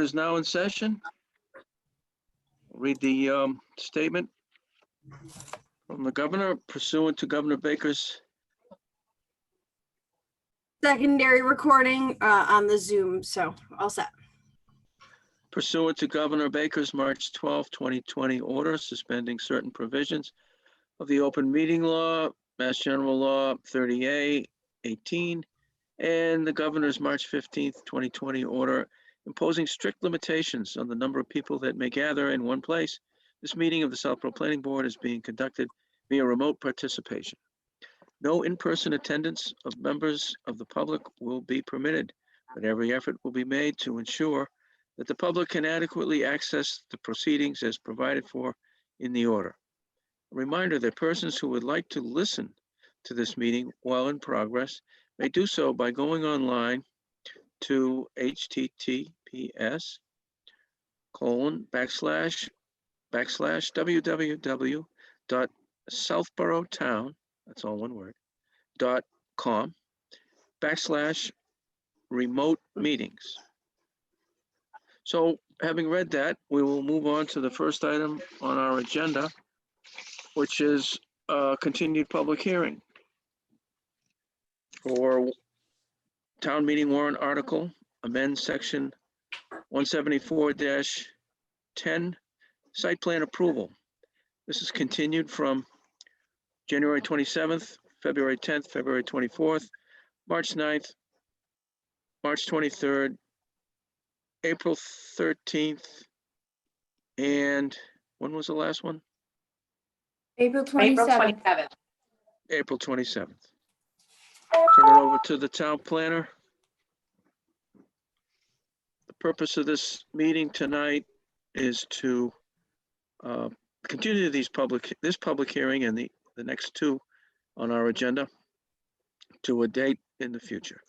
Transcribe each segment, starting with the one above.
is now in session. Read the statement from the governor pursuant to Governor Baker's secondary recording on the Zoom, so all set. pursuant to Governor Baker's March 12, 2020 order suspending certain provisions of the open meeting law, Mass General Law 30A-18, and the governor's March 15, 2020 order imposing strict limitations on the number of people that may gather in one place. This meeting of the Southborough Planning Board is being conducted via remote participation. No in-person attendance of members of the public will be permitted, but every effort will be made to ensure that the public can adequately access the proceedings as provided for in the order. A reminder that persons who would like to listen to this meeting while in progress may do so by going online to https://www.southboroughtown, that's all one word, .com/remote meetings. So having read that, we will move on to the first item on our agenda, which is a continued public hearing for town meeting warrant article, amend section 174-10, site plan approval. This is continued from January 27th, February 10th, February 24th, March 9th, March 23rd, April 13th, and when was the last one? April 27th. April 27th. Turn it over to the town planner. The purpose of this meeting tonight is to continue this public hearing and the next two on our agenda to a date in the future.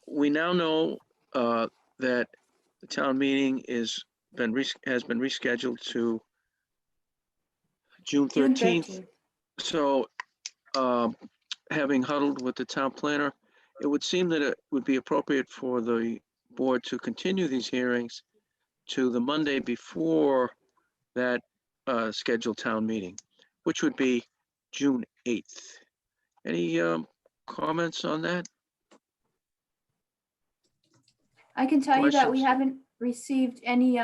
We now know that the town meeting has been rescheduled to June 13th. So having huddled with the town planner, it would seem that it would be appropriate for the board to continue these hearings to the Monday before that scheduled town meeting, which would be June 8th. Any comments on that? I can tell you that we Questions? haven't received any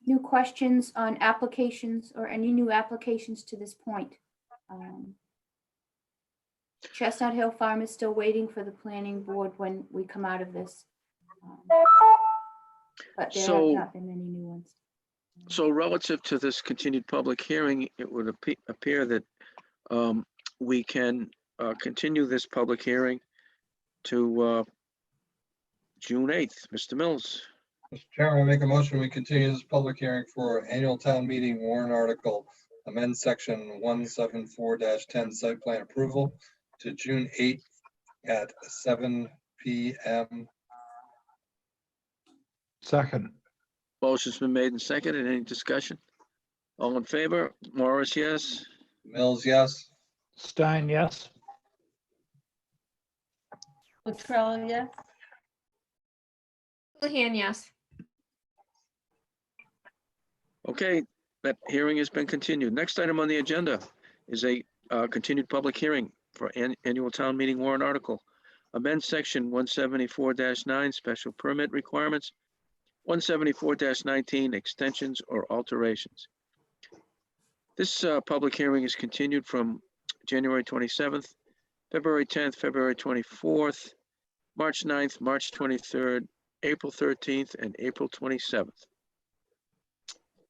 new questions on applications or any new applications to this point. Chestnut Hill Farm is still waiting for the planning board when we come out of this. But there have not been any new ones. So relative to this continued public hearing, it would appear that we can continue this public hearing to June 8th. Mr. Mills. Mr. Chairman, I make a motion, we continue this public hearing for annual town meeting warrant article, amend section 174-10 site plan approval to June 8th at 7 p.m. Second. Motion's been made and seconded. Any discussion? All in favor? Morris, yes. Mills, yes. Stein, yes. Latrell, yes. Houlihan, yes. Okay, that hearing has been continued. Next item on the agenda is a continued public hearing for annual town meeting warrant article. Amend section 174-9 special permit requirements, 174-19 extensions or alterations. This public hearing is continued from January 27th, February 10th, February 24th, March 9th, March 23rd, April 13th, and April 27th.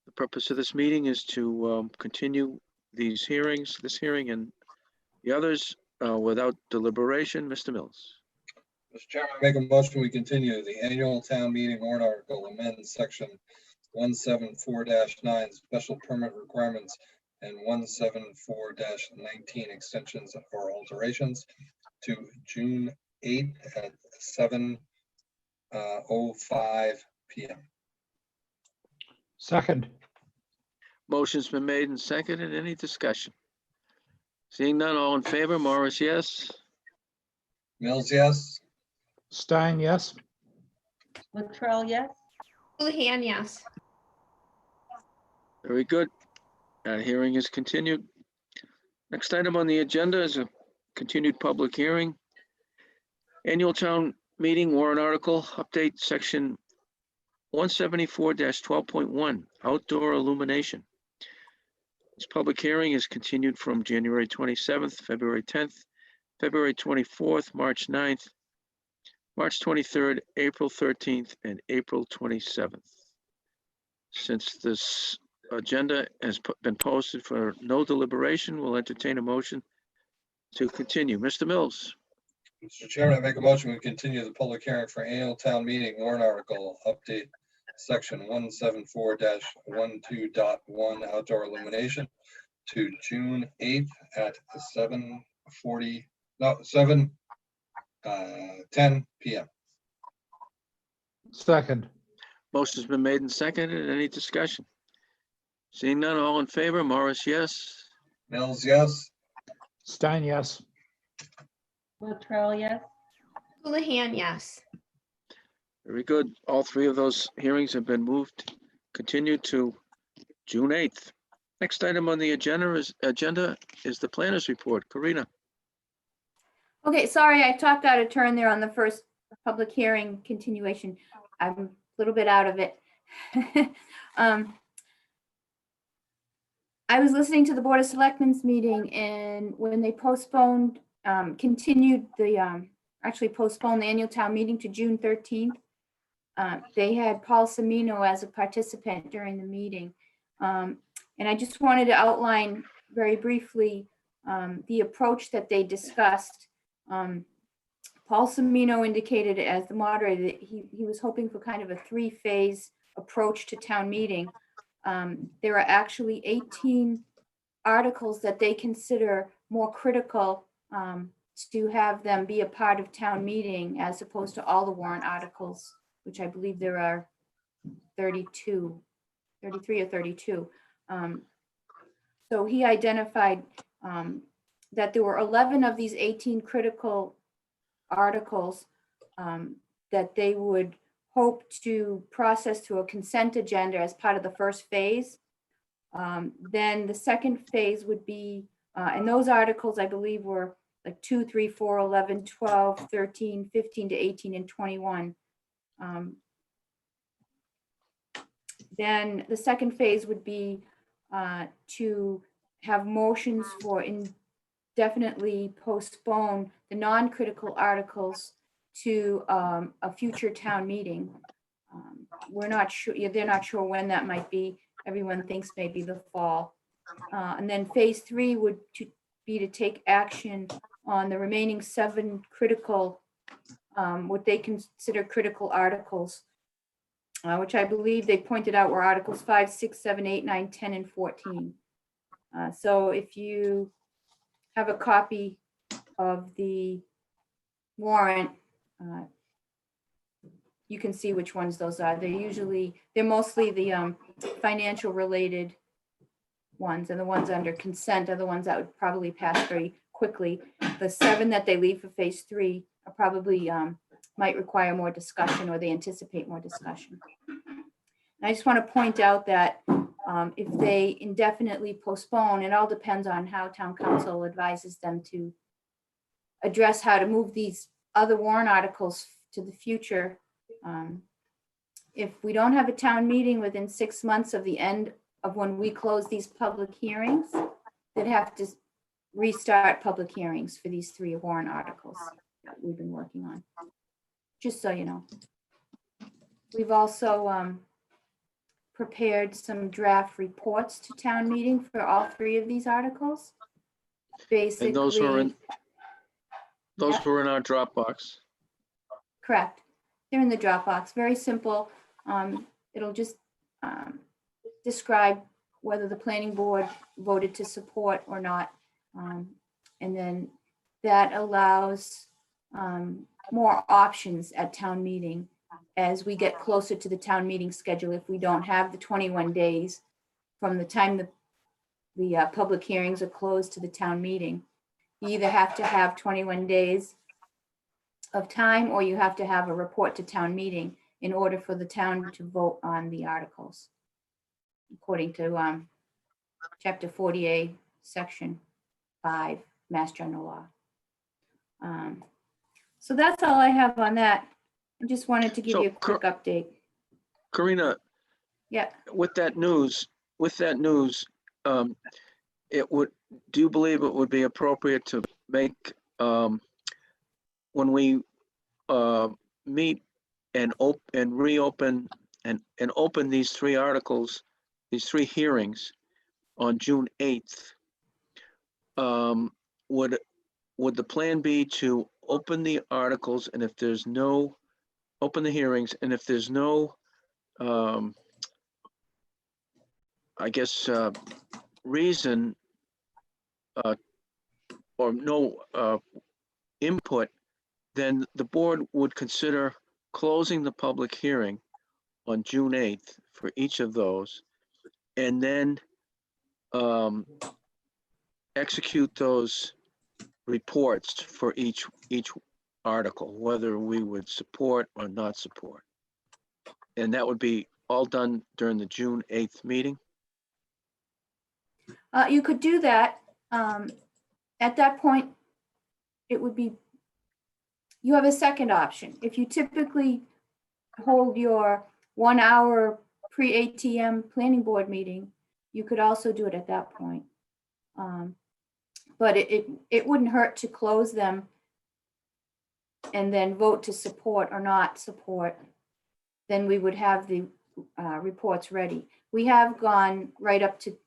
The purpose of this meeting is to continue these hearings, this hearing and the others without deliberation. Mr. Mills. Mr. Chairman, I make a motion, we continue the annual town meeting warrant article, amend section 174-9 special permit requirements and 174-19 extensions or alterations to June 8th at 7:05 p.m. Second. Motion's been made and seconded. Any discussion? Seeing none, all in favor, Morris, yes. Mills, yes. Stein, yes. Latrell, yes. Houlihan, yes. Very good. Hearing is continued. Next item on the agenda is a continued public hearing. Annual town meeting warrant article update section 174-12.1 outdoor illumination. This public hearing is continued from January 27th, February 10th, February 24th, March 9th, March 23rd, April 13th, and April 27th. Since this agenda has been posted for no deliberation, we'll entertain a motion to continue. Mr. Mills, Mr. Chairman, I make a motion, we continue the public hearing for annual town meeting warrant article update section 174-12.1 outdoor illumination to June 8th at 10 PM. Second. motion's been made and seconded. Any discussion? Seeing none, all in favor, Morris, yes. Mills, yes. Stein, yes. Latrell, yes. Houlihan, yes. Very good. All three of those hearings have been moved, continued to June 8th. Next item on the agenda is the planner's report. Karina, Okay, sorry, I talked out of turn there on the first public hearing continuation. I'm a little bit out of it. I was listening to the Board of Selectmen's meeting, and when they postponed, actually postponed the annual town meeting to June 13th, they had Paul Semino as a participant during the meeting. And I just wanted to outline very briefly the approach that they discussed. Paul Semino indicated as the moderator that he was hoping for kind of a three-phase approach to town meeting. There are actually 18 articles that they consider more critical to have them be a part of town meeting as opposed to all the warrant articles, which I believe there are 33 or 32. So he identified that there were 11 of these 18 critical articles that they would hope to process through a consent agenda as part of the first phase. Then the second phase would be, and those articles I believe were like 2, 3, 4, 11, 12, 13, 15 to 18, and 21. Then the second phase would be to have motions for indefinitely postpone the non-critical articles to a future town meeting. We're not sure, they're not sure when that might be. Everyone thinks maybe the fall. And then phase 3 would be to take action on the remaining 7 critical, what they consider critical articles, which I believe they pointed out were articles 5, 6, 7, 8, 9, 10, and 14. So if you have a copy of the warrant, you can see which ones those are. They're mostly the financial related ones, and the ones under consent are the ones that would probably pass very quickly. The 7 that they leave for phase 3 are probably might require more discussion, or they anticipate more discussion. And I just want to point out that if they indefinitely postpone, it all depends on how town council advises them to address how to move these other warrant articles to the future. If we don't have a town meeting within 6 months of the end of when we close these public hearings, they'd have to restart public hearings for these 3 warrant articles that we've been working on. Just so you know. We've also prepared some draft reports to town meeting for all 3 of these articles. Basically. and those were in our Dropbox. Correct. They're in the Dropbox. Very simple. It'll just describe whether the planning board voted to support or not. And then that allows more options at town meeting as we get closer to the town meeting schedule. If we don't have the 21 days from the time the public hearings are closed to the town meeting, you either have to have 21 days of time, or you have to have a report to town meeting. in order for the town to vote on the articles, according to Chapter 48, Section 5, Mass General Law. So that's all I have on that. I just wanted to give So, you a quick update. Karina, Yeah. with that news, it would, do you believe it would be appropriate to make, when we meet and reopen and open these three articles, these three hearings on June 8th, would the plan be to open the articles, and if there's no, open the hearings, and if there's no, I guess, reason or no input, then the board would consider closing the public hearing on June 8th for each of those, and then execute those reports for each article, whether we would support or not support. And that would be all done during the June 8th meeting? You could do that. At that point, it would be, you have a second option. If you typically hold your 1 hour pre-ATM planning board meeting, you could also do it at that point. But it wouldn't hurt to close them and then vote to support or not support. Then we would have the reports ready. We have gone right up to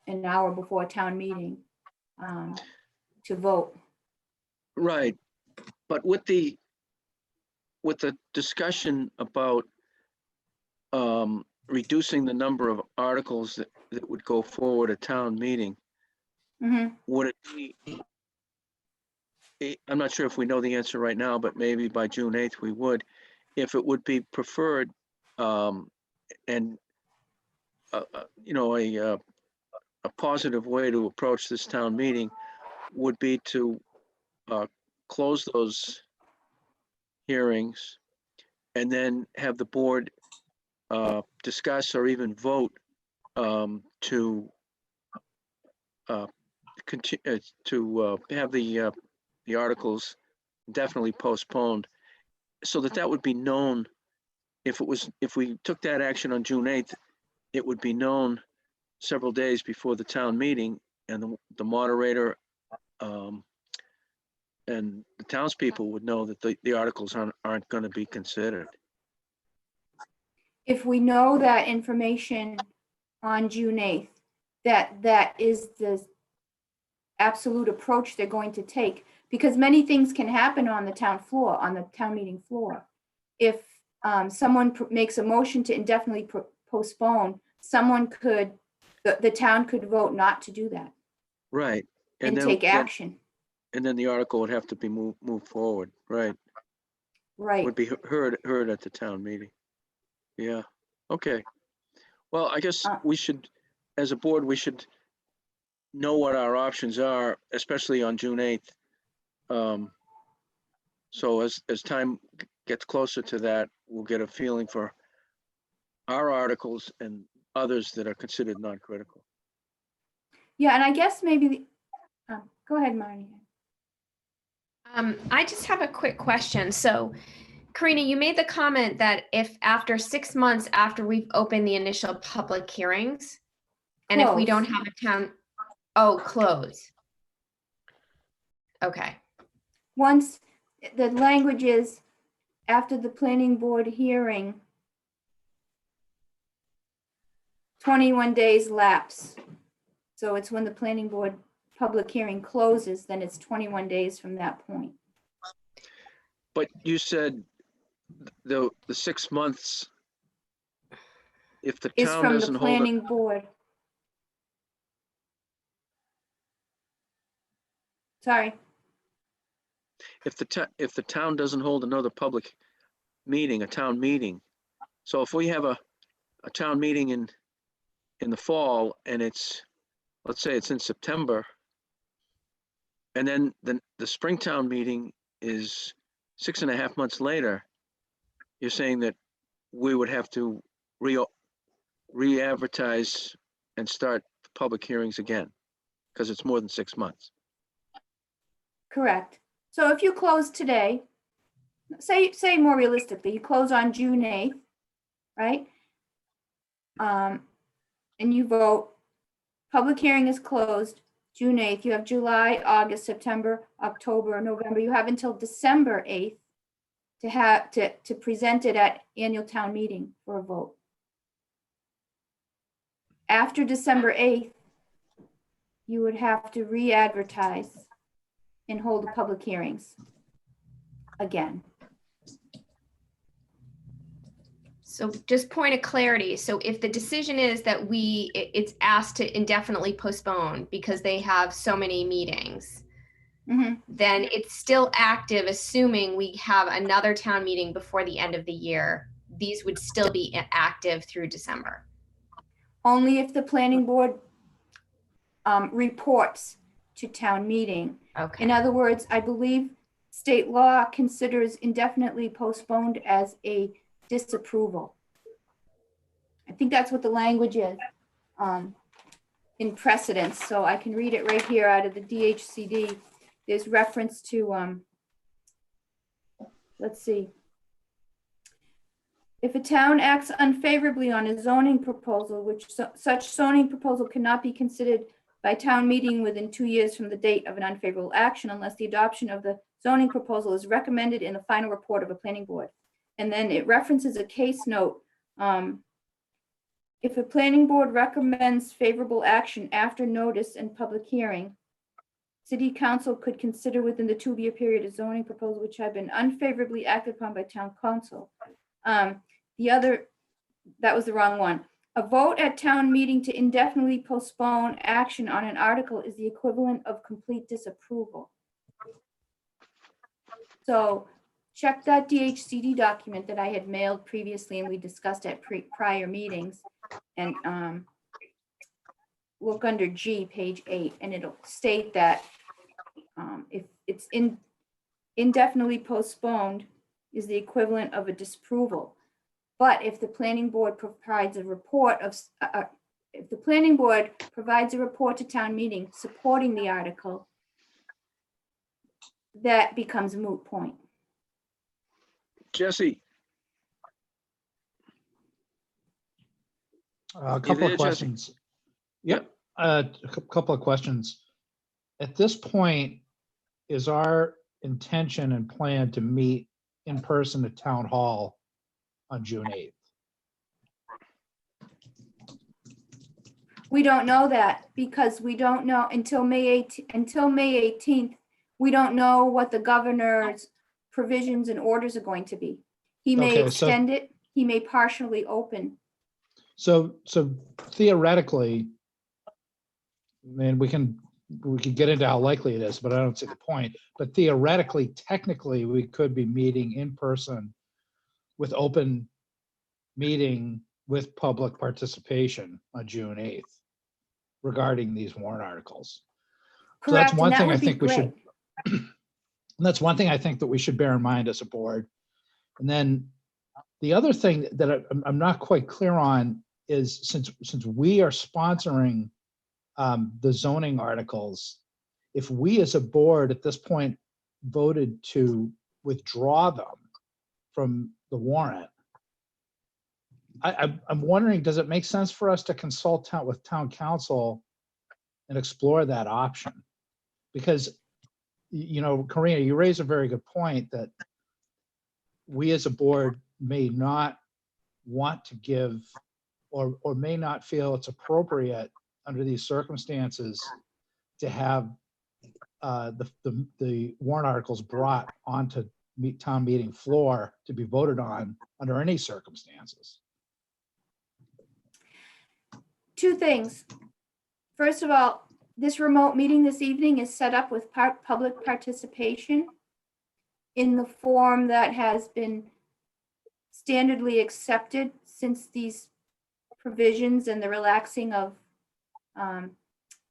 an hour before town meeting to vote. Right, but with the discussion about reducing the number of articles that would go forward at town meeting, Mhm. would it be, I'm not sure if we know the answer right now, but maybe by June 8th we would, if it would be preferred, and a positive way to approach this town meeting would be to close those hearings and then have the board discuss or even vote to continue to have the articles definitely postponed, so that would be known. If we took that action on June 8th, it would be known several days before the town meeting, and the moderator and the townspeople would know that the articles aren't going to be considered. If we know that information on June 8th, that is the absolute approach they're going to take, because many things can happen on the town floor, on the town meeting floor. If someone makes a motion to indefinitely postpone, someone could, the town could vote not to do that Right. and then take action. and then the article would have to be moved forward. Right. Right. Would be heard at the town meeting. Yeah. Okay. Well, I guess we should, as a board, we should know what our options are, especially on June 8th. So as time gets closer to that, we'll get a feeling for our articles and others that are considered non-critical. Yeah, and I guess maybe, go ahead, Marnie. I just have a quick question. So, Karina, you made the comment that if after 6 months after we've opened the initial public hearings, and if we don't have a town, close. Okay. Once, the language is after the planning board hearing, 21 days lapse. So it's when the planning board public hearing closes, then it's 21 days from that point. But you said the 6 months, if the Is town from the doesn't hold it, planning board. Sorry, if the town doesn't hold another public meeting, a town meeting. So if we have a town meeting in the fall, and let's say it's in September, and then the Springtown meeting is 6.5 months later, you're saying that we would have to re-advertise and start the public hearings again, because it's more than 6 months. Correct. So if you close today, say more realistically, you close on June 8th, right? And you vote, public hearing is closed June 8th. You have July, August, September, October, November. You have until December 8th to present it at annual town meeting for a vote. After December 8th, you would have to re-advertise and hold the public hearings again. So just point of clarity. So if the decision is that it's asked to indefinitely postpone because they have so many meetings, Mhm. then it's still active, assuming we have another town meeting before the end of the year. These would still be active through December. Only if the planning board reports to town meeting. Okay. In other words, I believe state law considers indefinitely postponed as a disapproval. I think that's what the language is in precedence. So I can read it right here out of the DHCD. There's reference to, let's see. If a town acts unfavorably on a zoning proposal, which such zoning proposal cannot be considered by town meeting within 2 years from the date of an unfavorable action unless the adoption of the zoning proposal is recommended in the final report of a planning board. And then it references a case note. If a planning board recommends favorable action after notice and public hearing, city council could consider within the 2-year period a zoning proposal which had been unfavorably acted upon by town council. That was the wrong one. A vote at town meeting to indefinitely postpone action on an article is the equivalent of complete disapproval. So check that DHCD document that I had mailed previously and we discussed at prior meetings. And look under G, page 8, and it'll state that if it's indefinitely postponed is the equivalent of a disapproval. But if the planning board provides a report of, if the planning board provides a report to town meeting supporting the article, that becomes a moot point. Jesse, A couple there, of Jesse? questions. Yep, a couple of questions. At this point, is our intention and plan to meet in person at Town Hall on June 8th? We don't know that because we don't know until May 18th, we don't know what the governor's provisions and orders are going to be. He may Okay, so- extend it, he may partially open. So theoretically, I mean, we can get into how likely it is, but I don't see the point. But theoretically, technically, we could be meeting in person with open meeting with public participation on June 8th regarding these warrant articles. So that's Correct, and one that thing I would be think we should, great. and that's one thing I think that we should bear in mind as a board. And then the other thing that I'm not quite clear on is since we are sponsoring the zoning articles, if we as a board at this point voted to withdraw them from the warrant, I'm wondering, does it make sense for us to consult with town council and explore that option? Because, you know, Karina, you raise a very good point that we as a board may not want to give or may not feel it's appropriate under these circumstances to have the warrant articles brought onto town meeting floor to be voted on under any circumstances. Two things. First of all, this remote meeting this evening is set up with public participation in the form that has been standardly accepted since these provisions and the relaxing of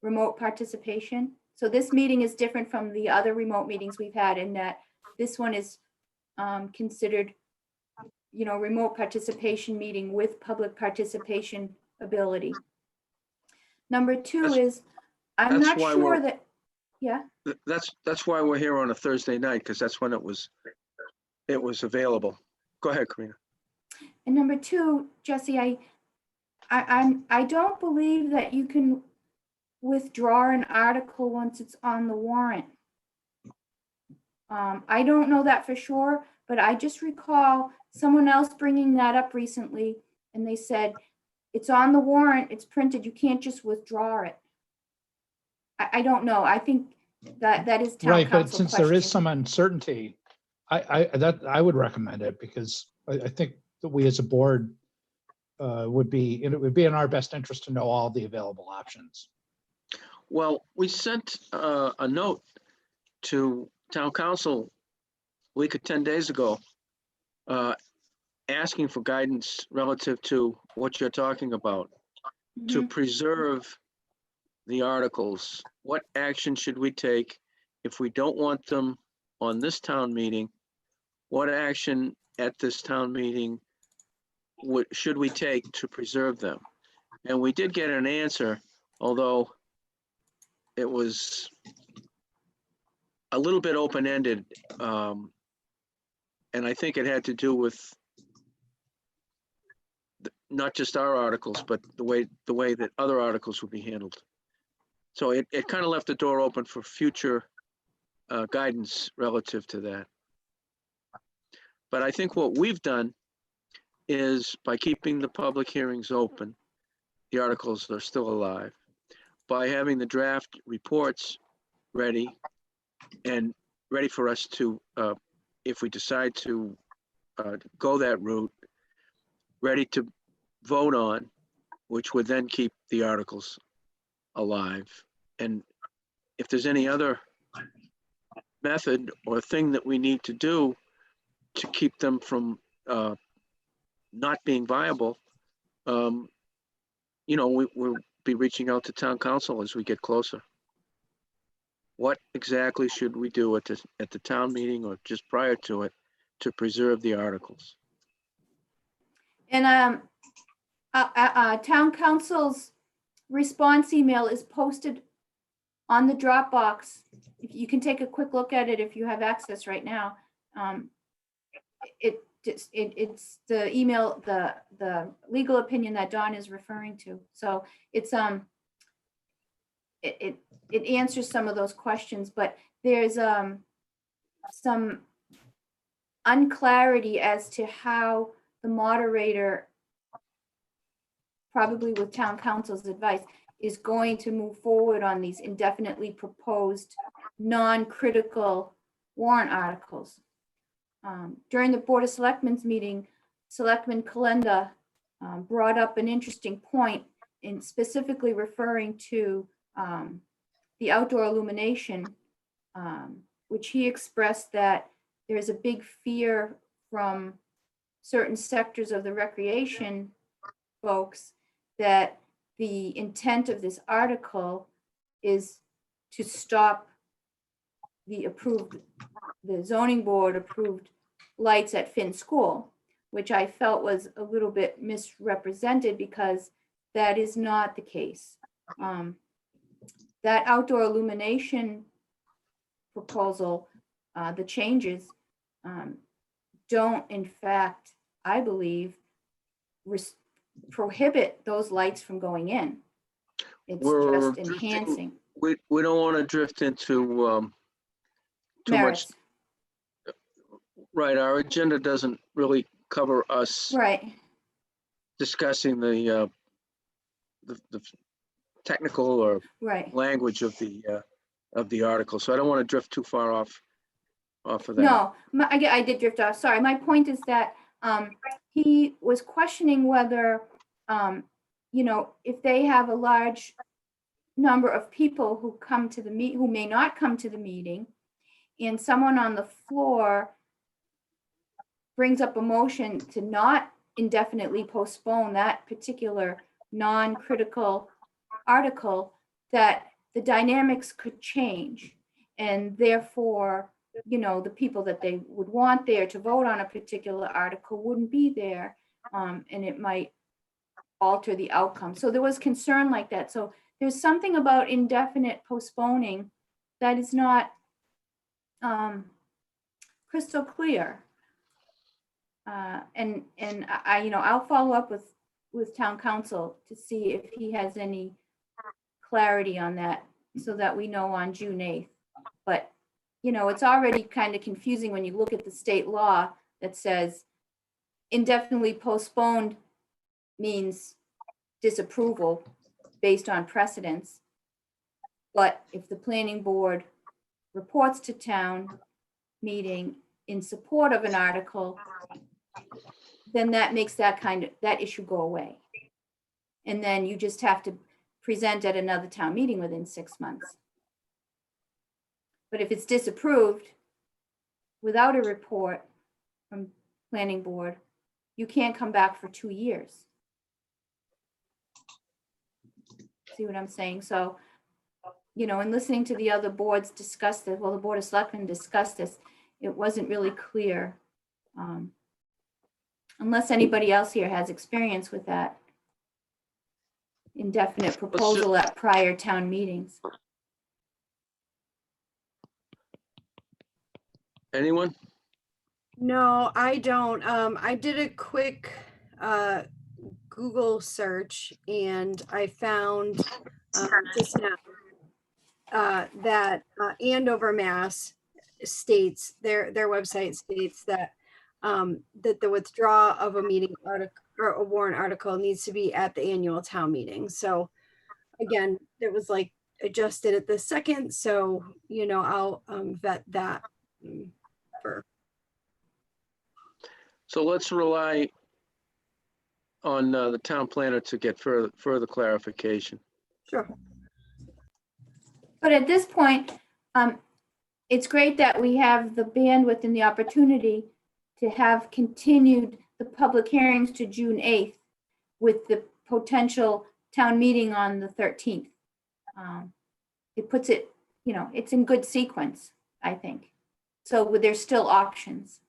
remote participation. So this meeting is different from the other remote meetings we've had in that this one is considered remote participation meeting with public participation ability. Number two That's- is, I'm that's not why sure we're- that, yeah, That's why we're here on a Thursday night, because that's when it was available. Go ahead, Karina. and number two, Jesse, I don't believe that you can withdraw an article once it's on the warrant. I don't know that for sure, but I just recall someone else bringing that up recently, and they said, it's on the warrant, it's printed, you can't just withdraw it. I don't know. I think that is town Right, but council since there is question. some uncertainty, I would recommend it because I think that we as a board it would be in our best interest to know all the available options. Well, we sent a note to town council a week or 10 days ago, asking for guidance relative to what you're talking about, to Mhm. preserve the articles. What action should we take if we don't want them on this town meeting? What action at this town meeting should we take to preserve them? And we did get an answer, although it was a little bit open-ended. And I think it had to do with not just our articles, but the way that other articles would be handled. So it kind of left the door open for future guidance relative to that. But I think what we've done is by keeping the public hearings open, the articles are still alive. By having the draft reports ready and ready for us to, if we decide to go that route, ready to vote on, which would then keep the articles alive. And if there's any other method or thing that we need to do to keep them from not being viable, we'll be reaching out to town council as we get closer. What exactly should we do at the town meeting or just prior to it to preserve the articles? And town council's response email is posted on the Dropbox. If you can take a quick look at it if you have access right now. It's the email, the legal opinion that Dawn is referring to. So it's it answers some of those questions, but there's some unclarity as to how the moderator, probably with town council's advice, is going to move forward on these indefinitely proposed non-critical warrant articles. During the Board of Selectmen's meeting, Selectman Kalenda brought up an interesting point in specifically referring to the outdoor illumination, which he expressed that there's a big fear from certain sectors of the recreation folks that the intent of this article is to stop the zoning board approved lights at Finn School, which I felt was a little bit misrepresented because that is not the case. That outdoor illumination proposal, the changes don't in fact, I believe, prohibit those lights from going in. It's We're just enhancing We don't want to drift into too much. merits. Right, our agenda doesn't really cover us Right, discussing the technical or right. language of the article, so I don't want to drift too far off of that. No, I did drift off. Sorry. My point is that he was questioning whether, if they have a large number of people who come to the meet, who may not come to the meeting, and someone on the floor brings up a motion to not indefinitely postpone that particular non-critical article, that the dynamics could change. And therefore, the people that they would want there to vote on a particular article wouldn't be there. And it might alter the outcome. So there was concern like that. So there's something about indefinite postponing that is not crystal clear. And I'll follow up with town council to see if he has any clarity on that so that we know on June 8th. But, it's already kind of confusing when you look at the state law that says indefinitely postponed means disapproval based on precedence. But if the planning board reports to town meeting in support of an article, then that makes that issue go away. And then you just have to present at another town meeting within 6 months. But if it's disapproved without a report from planning board, you can't come back for 2 years. See what I'm saying? So, in listening to the other boards discuss this, well, the Board of Selectmen discussed this, it wasn't really clear. Unless anybody else here has experience with that indefinite proposal at prior town meetings. Anyone? No, I don't. I did a quick Google search and I found just now that Andover, Mass states, their website states that that the withdrawal of a meeting article or a warrant article needs to be at the annual town meeting. So again, it was like adjusted at the second. So, I'll vet that for. So let's rely on the town planner to get further clarification. Sure. But at this point, it's great that we have the bandwidth and the opportunity to have continued the public hearings to June 8th with the potential town meeting on the 13th. It puts it, it's in good sequence, I think. So there's still options.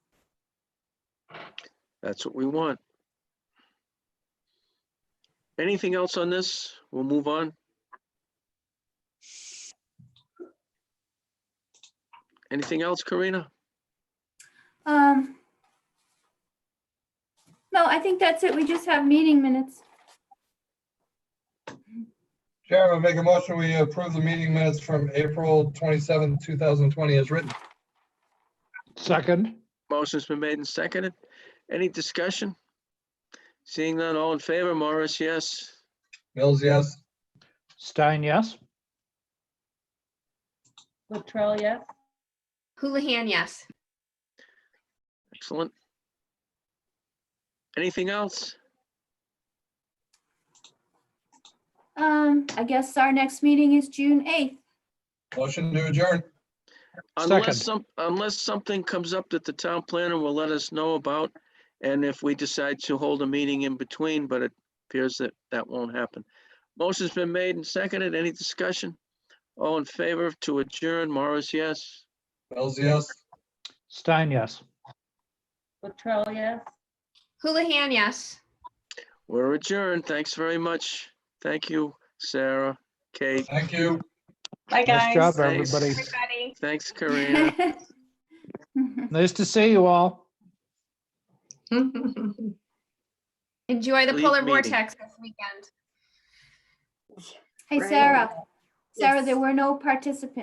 That's what we want. Anything else on this? We'll move on. Anything else, Karina? No, I think that's it. We just have meeting minutes. Chairman, make a motion, we approve the meeting minutes from April 27th, 2020 as written. Second, Motion's been made and seconded. Any discussion? Seeing none, all in favor, Morris, yes. Mills, yes. Stein, yes. Latrell, yes. Houlihan, yes. Excellent. Anything else? I guess our next meeting is June 8th. Motion to adjourn. Unless something comes up that the town planner will let us know about, and if we decide to hold a meeting in between, but it appears that won't happen. Motion's been made and seconded. Any discussion? All in favor to adjourn, Morris, yes. Mills, yes. Stein, yes. Latrell, yes. Houlihan, yes. We're adjourned. Thanks very much. Thank you, Sarah, Kate. Thank you. Bye, Nice job, Thanks. everybody. Everybody. Thanks, Karina. Nice to see you all. Enjoy the Leave polar meeting. vortex this weekend. Hey, Right. Sarah, Yes. there were no participants.